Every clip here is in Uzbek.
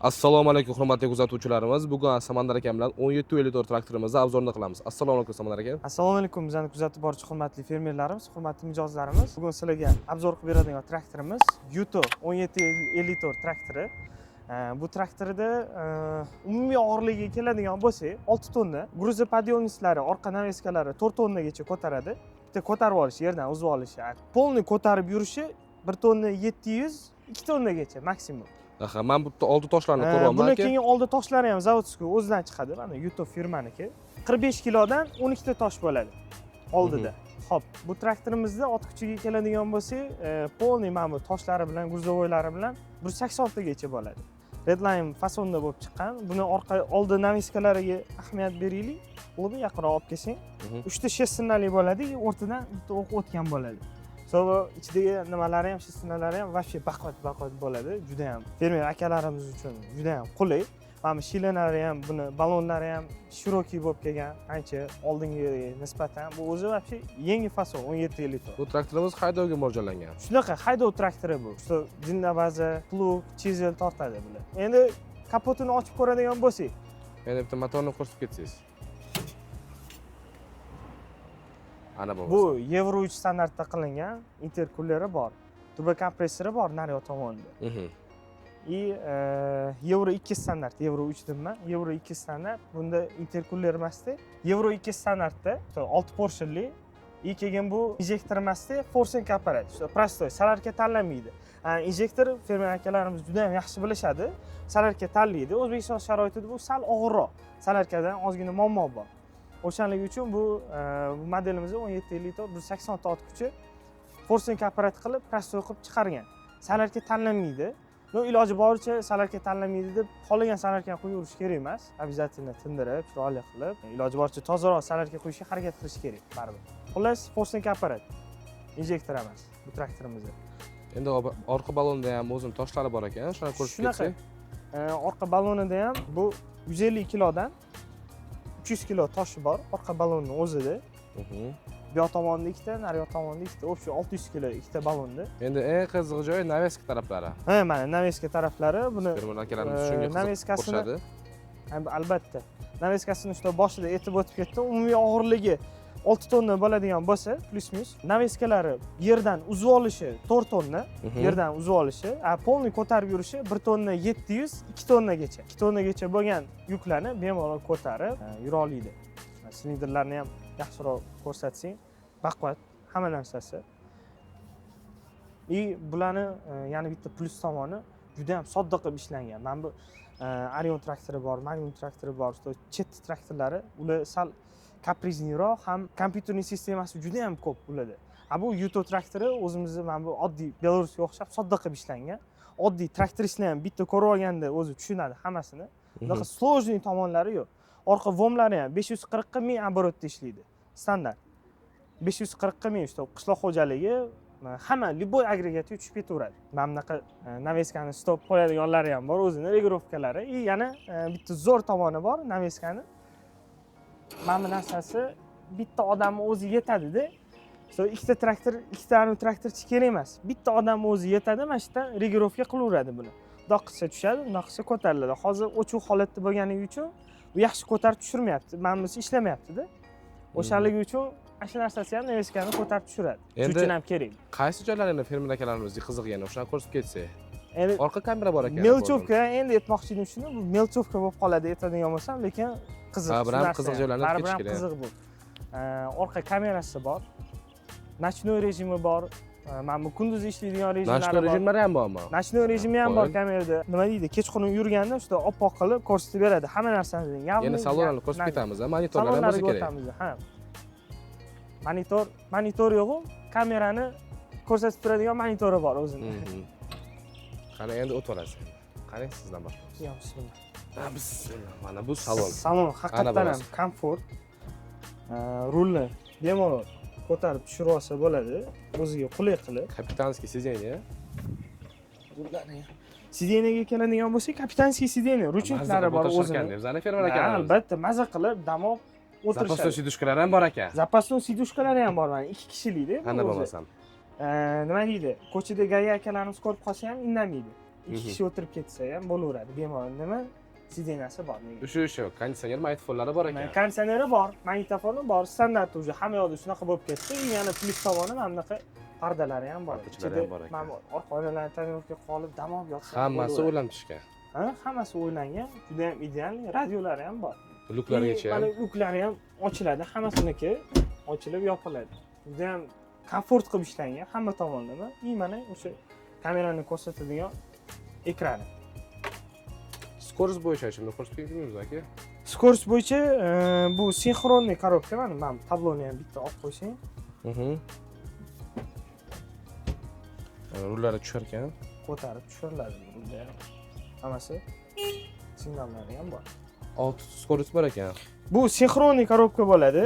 Assalomu alaykum hurmatli kuzatuvchilarimiz. Bugun Samandar aka bilan 1754 traktorimizni obzorini qilamiz. Assalomu alaykum Samandar aka. Assalomu alaykum bizani kuzatib boruvchi hurmatli fermerlarimiz, hurmatli mijozlarimiz. Bugun sizlarga obzor qilib beradigan traktorimiz Yuto 1754 traktori. Bu traktorda umumiy og'irligiga keladigan bo'lsak, 6 tonna, gruzopodъемниклari, orqa naveskalari 4 tonnagacha ko'taradi. Bitta ko'tarib olish, yerdan uzib olishi, polni ko'tarib yurishi 1 tonna 700, 2 tonnagacha maksimum. Aha, men bu oldi toshlarni ko'ryapman aka. Buni keyin oldi toshlari ham zavodskiy o'zidan chiqadi. Mana Yuto firmaniki. 45 kilodan 12 ta tosh bo'ladi oldida. Xo'p, bu traktorimizda ot kuchiga keladigan bo'lsak, polniy mana bu toshlari bilan, gruzovoylari bilan 180 tagacha bo'ladi. Redline fasonda bo'lib chiqqan. Buni orqa oldi naveskalariga ahamiyat beraylik. Uni yaqinroq olib kelsang, 3 ta shessinali bo'ladi, o'rtadan bitta o'q o'tgan bo'ladi. Sonra ichidagi nimalari ham, shessinalari ham vobshe baqvat bo'ladi. Juda ham fermer akalarimiz uchun juda ham qulay. Mana shilinalari ham, buni ballonlari ham shirokiy bo'lib kelgan. Ancha oldingiga nisbatan bu o'zi vobshe yangi fason 1750 ton. Bu traktorimiz haydovga mo'ljallangan. Shunaqa haydov traktori bu. Shu dinavaza, plug, chizel tortadi bular. Endi kapotini ochib ko'radigan bo'lsak, Endi bitta motorni ko'rsatib ketsangiz. Ana bu. Bu Euro 3 standartda qilingan interkulleri bor. Turbo kompressori bor naryo tomonida. Euro 2 standart, Euro 3 deyman. Euro 2 standart. Bunda interkuller emasdi. Euro 2 standartda 6 porshinli keyin bu injektor emasdi, forcing apparat. Prostoy, salarka tanlamaydi. Injektor fermer akalarimiz juda ham yaxshi bilishadi. Salarka tanlaydi. O'zbekiston sharoitida bu sal og'irroq. Salarkadan ozgina muammo bor. O'shanligi uchun bu modelimizda 1750 ton 180 ta ot kuchi forcing apparat qilib prostoy qilib chiqargan. Salarka tanlamaydi. Iloji boricha salarka tanlamaydi deb qolagan salarkani qo'yib yurish kerak emas. Обязательно tindirib, chiroyli qilib, iloji boricha tozaroq salarka qo'yishga harakat qilish kerak baribir. Xullas, forcing apparat. Injektor emas bu traktorimizda. Endi orqa ballonda ham o'zim toshlari bor ekan, shuni ko'rsatib ketsak. Orqa ballonida ham bu 150 kilodan 300 kilo toshi bor orqa ballonning o'zida. Bu yoq tomonda ikkita, nari yoq tomonda ikkita, o'sha 600 kilo ikkita ballonda. Endi eng qiziq joyi naveska taraflari. Ha, mana naveska taraflari buni fermer akalarimiz shunga naveskasini albatta. Naveskasini shu boshida aytib o'tib ketdim. Umumiy og'irligi 6 tonna bo'ladigan bo'lsa, plus minus, naveskalari yerdan uzib olishi 4 tonna, yerdan uzib olishi, polni ko'tarib yurishi 1 tonna 700, 2 tonnagacha. 2 tonnagacha bo'lgan yuklarni bemalol ko'tarib yura oladi. Silindrlarni ham yaxshiroq ko'rsatsang, baquvvat hamma narsasi. Bularni yana bitta plus tomoni juda ham sodda qilib ishlangan. Mana bu Arion traktori bor, Magnum traktori bor, chet traktorlari, ular sal kaprizniroq, ham kompyuterning sistemasi juda ham ko'p ularda. Bu Yuto traktori o'zimizda mana bu oddiy Belarusga o'xshab sodda qilib ishlangan. Oddiy traktoristlar ham bitta ko'rib olganda o'zi tushunadi hammasini. Bunaqa sложный tomonlari yo'q. Orqa vomlari ham 540 ga 1000 оборотda ishlaydi. Standart. 540 ga 1000 qishloq xo'jaligi hamma любой agregatga tushib ketaveradi. Mana bunaqa naveskani stop qo'yadiganlari ham bor, o'zini regirovkalari. Yana bitta zo'r tomoni bor naveskani. Mana bu narsasi bitta odamni o'zi yetadi-da. Ikkita traktor, ikkita traktorchi kerak emas. Bitta odam o'zi yetadi, mana shu yerdan regirovka qilaveradi buni. Bundoq qilsa tushadi, bundoq qilsa ko'tariladi. Hozir ochuv holatda bo'lganligi uchun bu yaxshi ko'tarib tushirmayapti. Mana bunisi ishlamayapti-da. O'shanligi uchun shu narsasi ham naveskani ko'tarib tushiradi. Shuning uchun ham kerak. Qaysi joylarida fermer akalarimizga qiziqgan, o'shani ko'rsatib ketsak. Endi orqa kamera bor ekan. Melchovka, endi aytmoqchi edim shuni, bu melchovka bo'lib qoladi aytadigan bo'lsam, lekin qiziq. Baribir ham qiziq joylarni ketish kerak. Qiziq bu. Orqa kamerasi bor. Nочной rejimi bor. Mana bu kunduz ishlaydigan rejimlari bor. Nочной rejimlari ham bormi? Nочной rejimi ham bor kamerada. Nima deydi? Kechqurun yurganda shunday oppoq qilib ko'rsatib beradi hamma narsani. Yana salonlarni ko'rsatib ketamiz, monitorlar ham bo'lsa kerak. Ha. Monitor yo'q-ku, kamerani ko'rsatib turadigan monitori bor o'zini. Qani endi o't olasiz. Qarang sizdan boshlaymiz. Bismillah. Bismillah. Mana bu salon. Salon haqiqatan ham komfort. Rulni bemalol ko'tarib tushirib olsa bo'ladi, o'ziga qulay qilib. Kapitanskiy sidenye. Sidenyaga keladigan bo'lsa, kapitanskiy sidenya, ruchniklari bor o'zini. Bizani fermer akalarimiz. Albatta, maza qilib dam olib o'tirishadi. Zapaston sidushkalari ham bor ekan. Zapaston sidushkalari ham bor, mana 2 kishilikda. Qanday bo'lmasam. Nima deydi? Ko'chada gaya akalarimiz ko'rib qolsa ham indamaydi. ikki kishi o'tirib ketsa ham bo'laveradi bemalol. Nima sideniyasi bor nega? Shu konditsioner magnitofonlari bor ekan. Konditsioneri bor, magnitofoni bor, standart уже hamma yoqda shunaqa bo'lib ketdi. Yana plyus tomoni mana bunaqa pardalari ham bor. Pardalari ham bor ekan. Mana orqa oynalari tonirovka qolib, dam olib yotsa. Hammasi o'ylanib tushgan. Ha, hammasi o'ylangan. Juda ham ideal, radiolari ham bor. Luklarigacha ham. Mana luklari ham ochiladi, hammasiniki ochilib yopiladi. Juda ham komfort qilib ishlangan hamma tomonlama. Mana o'sha kamerani ko'rsatadigan ekrani. Skorost bo'yicha shuni ko'rsatib ketamiz aka. Skorost bo'yicha bu sinxronniy korobka mana tabloni ham bitta olib qo'ysang. Rullari tushar ekan. Ko'tarib tushiriladi bunda. Hammasi signallari ham bor. 6 skorost bor ekan. Bu sinxronniy korobka bo'ladi.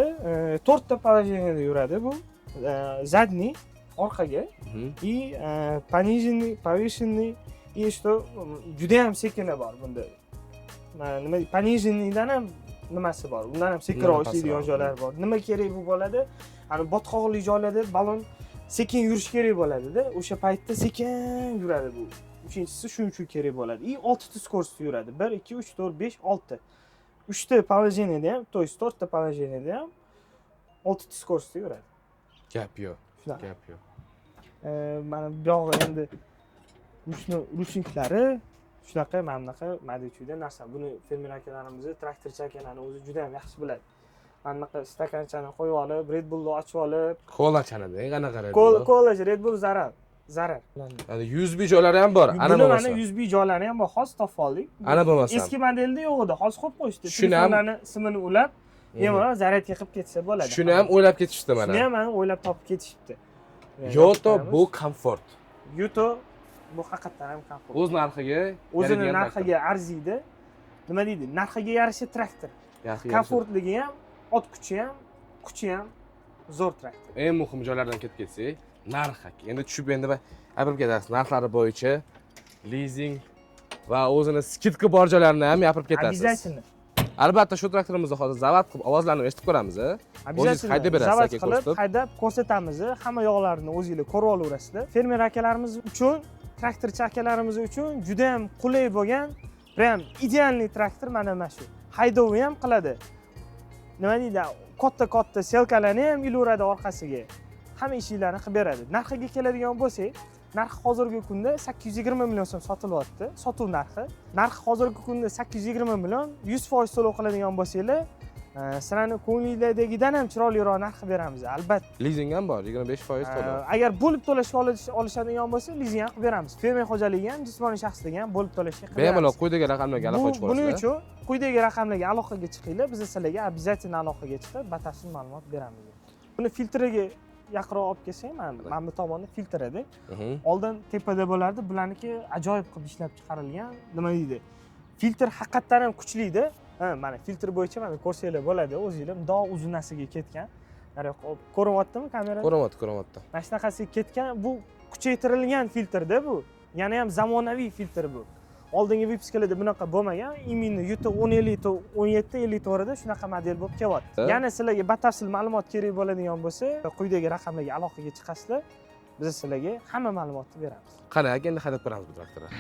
4 ta положениеda yuradi bu. Задний orqaga и пониженный, повышенный и что juda ham sekini bor bunda. Nima пониженныйdan ham nimasi bor. Undan ham sekinroq ishlaydigan joylari bor. Nima kerak bu bo'ladi? Ani botqoqli joylarda balon sekin yurish kerak bo'ladi-da. O'sha paytda sekin yuradi bu. Uchinchisi shuning uchun kerak bo'ladi. И 6 ta скоростda yuradi. 1 2 3 4 5 6. 3 ta положениеda ham, то есть 4 ta положениеda ham 6 ta скоростda yuradi. Gap yo'q. Gap yo'q. Mana bu yog'i endi ruchniklari shunaqa mana bunaqa modelchida narsa. Buni fermer akalarimiz, traktorchi akalarimiz o'zi juda ham yaxshi biladi. Mana bunaqa stakanchani qo'yib olib, Red Bullni ochib olib, kola chanada, qanaqa Red Bull? Kola, Red Bull zarar. Ana USB joylari ham bor. Ana bo'lmasa. Mana USB joylari ham bor, hozir topib oldik. Ana bo'lmasa. Eski modelda yo'q edi, hozir qo'yib qo'yishdi. Telefonlarni simini ulab, bemalol zaryadga qilib ketsa bo'ladi. Shuni ham o'ylab ketishdi mana. Shuni ham mana o'ylab topib ketishibdi. Yoto bu komfort. Yoto bu haqiqatan ham komfort. O'z narxiga, o'zini narxiga arziydi. Nima deydi? Narxiga yarasha traktor. Komfortligi ham, ot kuchi ham zo'r traktor. Eng muhim joylardan ketib ketsak, narx. Endi tushib endi aytib ketasiz, narxlari bo'yicha lizing va o'zini skidka bor joylarini ham gapirib ketasiz. Обязательно. Albatta shu traktorimizni hozir zavod qilib ovozlarini eshitib ko'ramiz. O'zingiz haydab berasiz aka ko'rsatib. Haydab ko'rsatamiz. Hamma yo'qlarini o'zingizlar ko'rib olaverasizlar. Fermer akalarimiz uchun, traktorchi akalarimiz uchun juda ham qulay bo'lgan, ham idealniy traktor mana shu. Haydovi ham qiladi. Nima deydi? Katta selkalarni ham ilaveradi orqasiga. Hamma ishlarni qilib beradi. Narxiga keladigan bo'lsak, narxi hozirgi kunda 820 million so'm sotilyapti. Sotuv narxi. Narxi hozirgi kunda 820 million. 100% to'lov qiladigan bo'lsanglar, sizlarni ko'nglingizdagiddan ham chiroyliroq narx beramiz, albatta. Lizing ham bor, 25% to'lov. Agar bo'lib to'lashga olishadigan bo'lsa, lizing ham qilib beramiz. Fermer xo'jaligi ham, jismoniy shaxslarga ham bo'lib to'lashga qilib beramiz. Bemalol quyidagi raqamlarga aloqa chiqib Buning uchun quyidagi raqamlarga aloqaga chiqinglar, biz sizlarga обязательно aloqaga chiqib, batafsil ma'lumot beramiz. Buni filtriga yaqinroq olib kelsang, mana bu tomonda filtr edi. Oldin tepada bo'lardi, bularniki ajoyib qilib ishlab chiqarilgan. Nima deydi? Filtr haqiqatan ham kuchli-da. Mana filtr bo'yicha mana ko'rsanglar bo'ladi, o'zingizlar mundoq uzunasiga ketgan. Ko'ryaptimi kamerada? Ko'ryapti. Mana shunaqasiga ketgan, bu kuchaytirilgan filtrda bu. Yana ham zamonaviy filtr bu. Oldingi vipiskalarda bunaqa bo'lmagan. Imенно Yuto 17-54da shunaqa model bo'lib kelyapti. Yana sizlarga batafsil ma'lumot kerak bo'ladigan bo'lsa, quyidagi raqamlarga aloqaga chiqasizlar. Biz sizlarga hamma ma'lumotni beramiz. Qani, endi haydab ko'ramiz bu traktorni.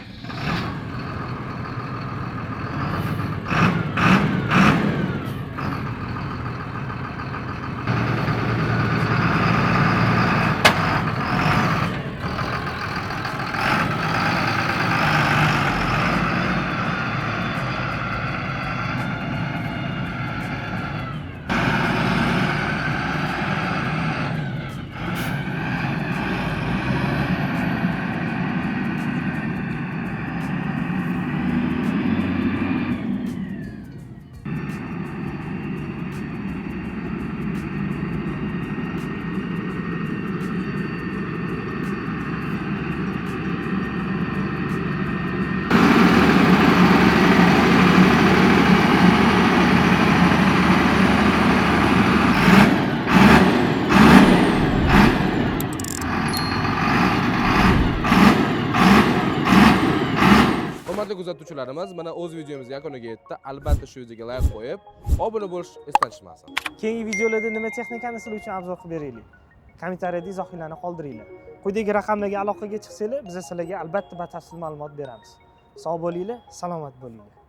Hurmatli kuzatuvchilarimiz, mana o'z videomiz yakuniga yetdi. Albatta shu videoga like qo'yib, obuna bo'lish esdan chiqmasin. Keyingi videolarda nima texnikani sizlar uchun obzor qilib beraylik. Kommentariyada izohinglarni qoldiringlar. quyidagi raqamlarga aloqaga chiqsanglar, biz sizlarga albatta batafsil ma'lumot beramiz. Sog' bo'linglar, salomat bo'linglar.